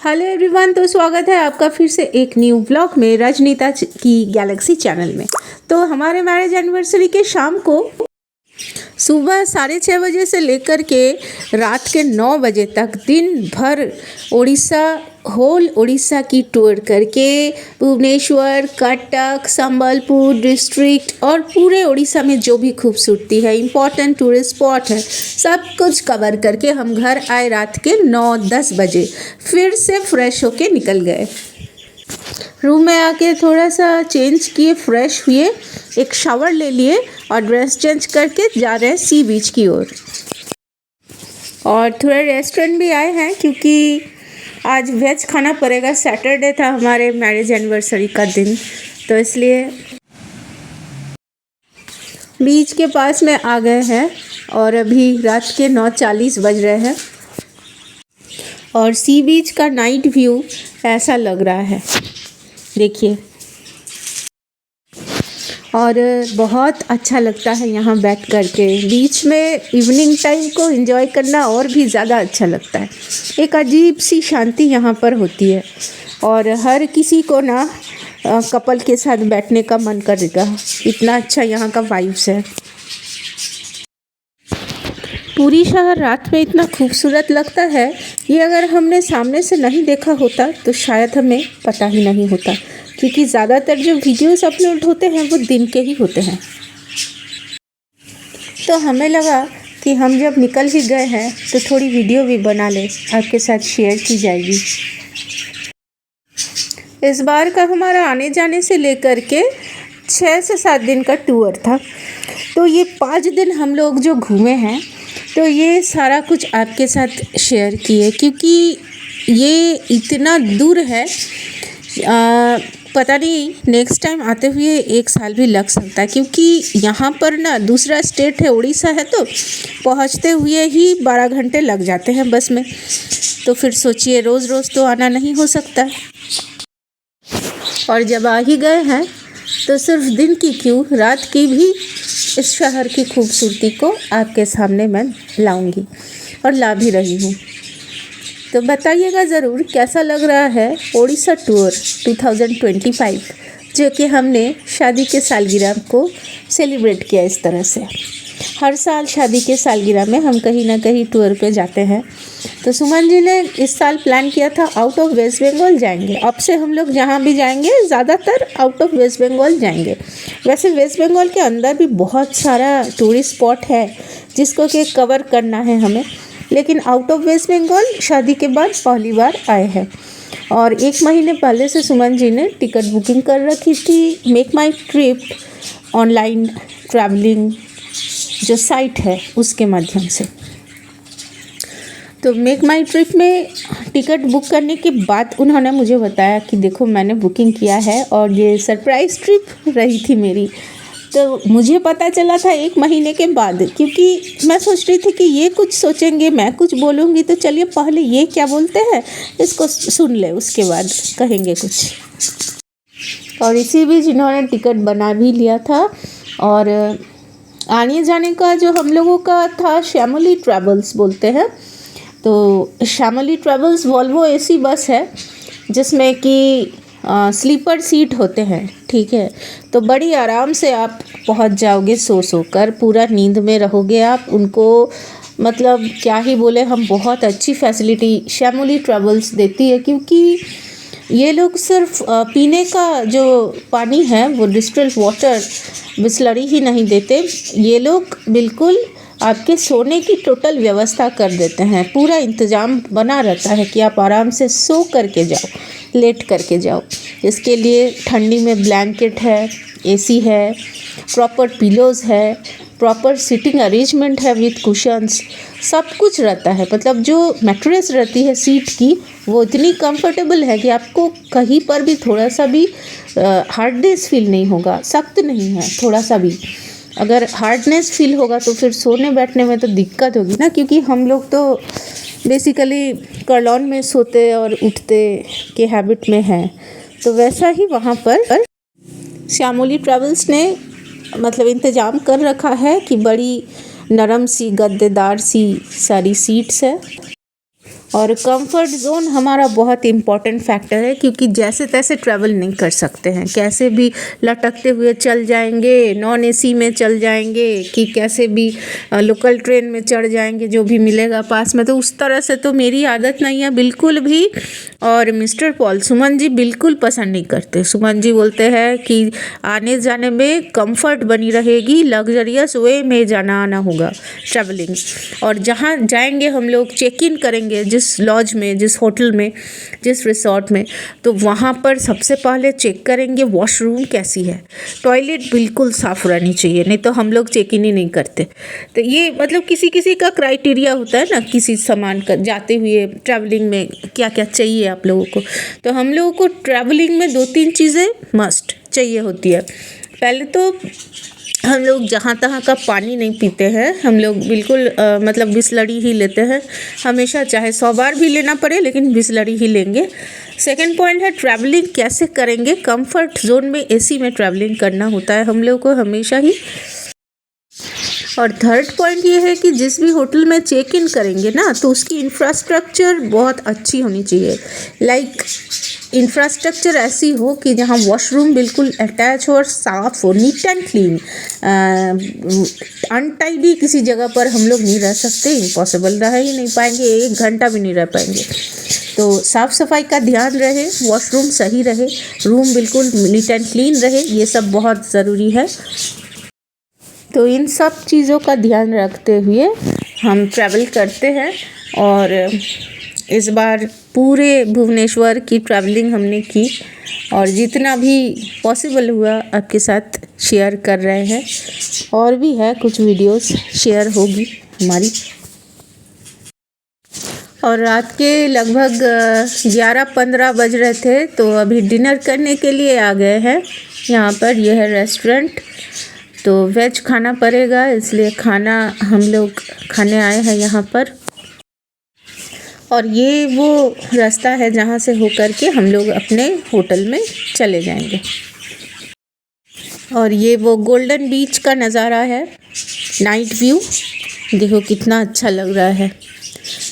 Hello everyone, तो स्वागत है आपका फिर से एक न्यू व्लॉग में रजनीता की गैलेक्सी चैनल में। तो हमारे मैरिज एनिवर्सरी के शाम को सुबह 6:30 बजे से लेकर के रात के 9 बजे तक दिन भर होल उड़ीसा की टूर करके भुवनेश्वर, कटक, संबलपुर डिस्ट्रिक्ट और पूरे उड़ीसा में जो भी खूबसूरती है, इम्पॉर्टेंट टूरिस्ट स्पॉट है, सब कुछ कवर करके हम घर आए रात के 9-10 बजे। फिर से फ्रेश होके निकल गए। रूम में आके थोड़ा सा चेंज किए, फ्रेश हुए, एक शावर ले लिए और ड्रेस चेंज करके जा रहे हैं सी बीच की ओर। और थोड़ा रेस्टोरेंट भी आए हैं क्योंकि आज वेज खाना पड़ेगा। सैटरडे था हमारे मैरिज एनिवर्सरी का दिन, तो इसलिए बीच के पास में आ गए हैं और अभी रात के 9:40 बज रहे हैं और सी बीच का नाइट व्यू ऐसा लग रहा है, देखिए। और बहुत अच्छा लगता है यहाँ बैठ करके बीच में इवनिंग टाइम को एंजॉय करना और भी ज़्यादा अच्छा लगता है। एक अजीब सी शांति यहाँ पर होती है और हर किसी को ना कपल के साथ बैठने का मन करेगा, इतना अच्छा यहाँ का वाइब्स है। पूरी शहर रात में इतना खूबसूरत लगता है, ये अगर हमने सामने से नहीं देखा होता तो शायद हमें पता ही नहीं होता, क्योंकि ज़्यादातर जो वीडियोस अपलोड होते हैं वो दिन के ही होते हैं। तो हमें लगा कि हम जब निकल ही गए हैं तो थोड़ी वीडियो भी बना ले, आपके साथ शेयर की जाएगी। इस बार का हमारा आने जाने से लेकर के 6 से 7 दिन का टूर था। तो ये 5 दिन हम लोग जो घूमे हैं, तो ये सारा कुछ आपके साथ शेयर किए, क्योंकि ये इतना दूर है, पता नहीं नेक्स्ट टाइम आते हुए 1 साल भी लग सकता है, क्योंकि यहाँ पर ना दूसरा स्टेट है, उड़ीसा है, तो पहुँचते हुए ही 12 घंटे लग जाते हैं बस में। तो फिर सोचिए रोज़ रोज़ तो आना नहीं हो सकता। और जब आ ही गए हैं तो सिर्फ दिन की क्यों, रात की भी इस शहर की खूबसूरती को आपके सामने मैं लाऊंगी और ला भी रही हूँ। तो बताइएगा ज़रूर कैसा लग रहा है उड़ीसा टूर 2025, जो कि हमने शादी के सालगिरह को सेलिब्रेट किया इस तरह से। हर साल शादी के सालगिरह में हम कहीं ना कहीं टूर पे जाते हैं। तो सुमन जी ने इस साल प्लान किया था आउट ऑफ वेस्ट बंगाल जाएंगे। अब से हम लोग जहाँ भी जाएंगे ज़्यादातर आउट ऑफ वेस्ट बंगाल जाएंगे। वैसे वेस्ट बंगाल के अंदर भी बहुत सारा टूरिस्ट स्पॉट है जिसको कि कवर करना है हमें, लेकिन आउट ऑफ वेस्ट बंगाल शादी के बाद पहली बार आए हैं। और 1 महीने पहले से सुमन जी ने टिकट बुकिंग कर रखी थी मेक माई ट्रिप ऑनलाइन ट्रैवलिंग जो साइट है उसके माध्यम से। तो मेक माई ट्रिप में टिकट बुक करने के बाद उन्होंने मुझे बताया कि देखो मैंने बुकिंग किया है और ये सरप्राइज़ ट्रिप रही थी मेरी। तो मुझे पता चला था 1 महीने के बाद, क्योंकि मैं सोच रही थी कि ये कुछ सोचेंगे, मैं कुछ बोलूँगी, तो चलिए पहले ये क्या बोलते हैं इसको सुन ले, उसके बाद कहेंगे कुछ। और इसी बीच इन्होंने टिकट बना भी लिया था। और आने जाने का जो हम लोगों का था श्यामली ट्रैवल्स बोलते हैं। तो श्यामली ट्रैवल्स वॉल्वो एसी बस है जिसमें कि स्लीपर सीट होते हैं, ठीक है। तो बड़ी आराम से आप पहुंच जाओगे, सो कर पूरा नींद में रहोगे आप। उनको मतलब क्या ही बोले हम, बहुत अच्छी फैसिलिटी श्यामली ट्रैवल्स देती है, क्योंकि ये लोग सिर्फ पीने का जो पानी है वो डिस्टिल्ड वाटर बिसलरी ही नहीं देते, ये लोग बिल्कुल आपके सोने की टोटल व्यवस्था कर देते हैं। पूरा इंतज़ाम बना रहता है कि आप आराम से सो करके जाओ, लेट करके जाओ। इसके लिए ठंडी में ब्लैंकेट है, एसी है, प्रॉपर पिलोज़ है, प्रॉपर सिटिंग अरेंजमेंट है विथ कुशन्स, सब कुछ रहता है। मतलब जो मैट्रेस रहती है सीट की वो इतनी कंफर्टेबल है कि आपको कहीं पर भी थोड़ा सा भी हार्डनेस फील नहीं होगा, सख्त नहीं है थोड़ा सा भी। अगर हार्डनेस फील होगा तो फिर सोने बैठने में तो दिक्कत होगी ना, क्योंकि हम लोग तो बेसिकली कर्लॉन में सोते और उठते के हैबिट में हैं। तो वैसा ही वहाँ पर श्यामली ट्रैवल्स ने मतलब इंतज़ाम कर रखा है कि बड़ी नरम सी गद्देदार सी सारी सीट्स है और कंफर्ट जोन हमारा बहुत इम्पॉर्टेंट फैक्टर है, क्योंकि जैसे तैसे ट्रैवल नहीं कर सकते हैं, कैसे भी लटकते हुए चल जाएंगे, नॉन एसी में चल जाएंगे कि कैसे भी लोकल ट्रेन में चढ़ जाएंगे जो भी मिलेगा पास में। तो उस तरह से तो मेरी आदत नहीं है बिल्कुल भी। और मिस्टर पॉल सुमन जी बिल्कुल पसंद नहीं करते। सुमन जी बोलते हैं कि आने जाने में कंफर्ट बनी रहेगी, लग्जरियस वे में जाना आना होगा ट्रैवलिंग। और जहाँ जाएंगे हम लोग चेक इन करेंगे जिस लॉज में, जिस होटल में, जिस रिसोर्ट में, तो वहाँ पर सबसे पहले चेक करेंगे वॉशरूम कैसी है, टॉयलेट बिल्कुल साफ़ रहनी चाहिए, नहीं तो हम लोग चेक इन ही नहीं करते। तो ये मतलब किसी किसी का क्राइटेरिया होता है ना, किसी सामान का जाते हुए ट्रैवलिंग में क्या क्या चाहिए आप लोगों को। तो हम लोगों को ट्रैवलिंग में 2-3 चीज़ें मस्ट चाहिए होती है। पहले तो हम लोग जहाँ तहाँ का पानी नहीं पीते हैं, हम लोग बिल्कुल मतलब बिसलरी ही लेते हैं हमेशा, चाहे 100 बार भी लेना पड़े लेकिन बिसलरी ही लेंगे। सेकंड पॉइंट है ट्रैवलिंग कैसे करेंगे, कंफर्ट जोन में एसी में ट्रैवलिंग करना होता है हम लोग को हमेशा ही। और थर्ड पॉइंट ये है कि जिस भी होटल में चेक इन करेंगे ना, तो उसकी इंफ्रास्ट्रक्चर बहुत अच्छी होनी चाहिए। लाइक इंफ्रास्ट्रक्चर ऐसी हो कि जहाँ वॉशरूम बिल्कुल अटैच हो और साफ़ हो, नीट एंड क्लीन। अनटाइडी किसी जगह पर हम लोग नहीं रह सकते, इम्पॉसिबल, रह ही नहीं पाएंगे, 1 घंटा भी नहीं रह पाएंगे। तो साफ़ सफाई का ध्यान रहे, वॉशरूम सही रहे, रूम बिल्कुल नीट एंड क्लीन रहे, ये सब बहुत ज़रूरी है। तो इन सब चीज़ों का ध्यान रखते हुए हम ट्रैवल करते हैं। और इस बार पूरे भुवनेश्वर की ट्रैवलिंग हमने की और जितना भी पॉसिबल हुआ आपके साथ शेयर कर रहे हैं। और भी है कुछ वीडियोस शेयर होगी हमारी। और रात के लगभग 11-15 बज रहे थे, तो अभी डिनर करने के लिए आ गए हैं यहाँ पर। यह है रेस्टोरेंट, तो वेज खाना पड़ेगा, इसलिए खाना हम लोग खाने आए हैं यहाँ पर। और ये वो रास्ता है जहाँ से होकर के हम लोग अपने होटल में चले जाएंगे। और ये वो गोल्डन बीच का नज़ारा है, नाइट व्यू, देखो कितना अच्छा लग रहा है।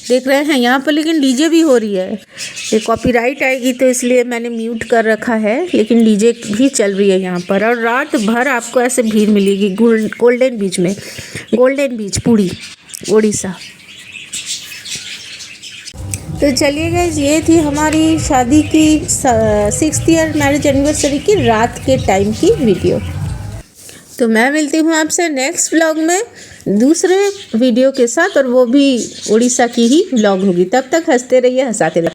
देख रहे हैं यहाँ पर, लेकिन डीजे भी हो रही है, ये कॉपीराइट आएगी तो इसलिए मैंने म्यूट कर रखा है, लेकिन डीजे भी चल रही है यहाँ पर। और रात भर आपको ऐसे भीड़ मिलेगी गोल्डन बीच में, गोल्डन बीच पुरी उड़ीसा। तो चलिए गाइस, ये थी हमारी शादी की 6th ईयर मैरिज एनिवर्सरी की रात के टाइम की वीडियो। तो मैं मिलती हूँ आपसे नेक्स्ट व्लॉग में दूसरे वीडियो के साथ, और वो भी उड़ीसा की ही व्लॉग होगी। तब तक हंसते रहिए, हंसाते रहिए।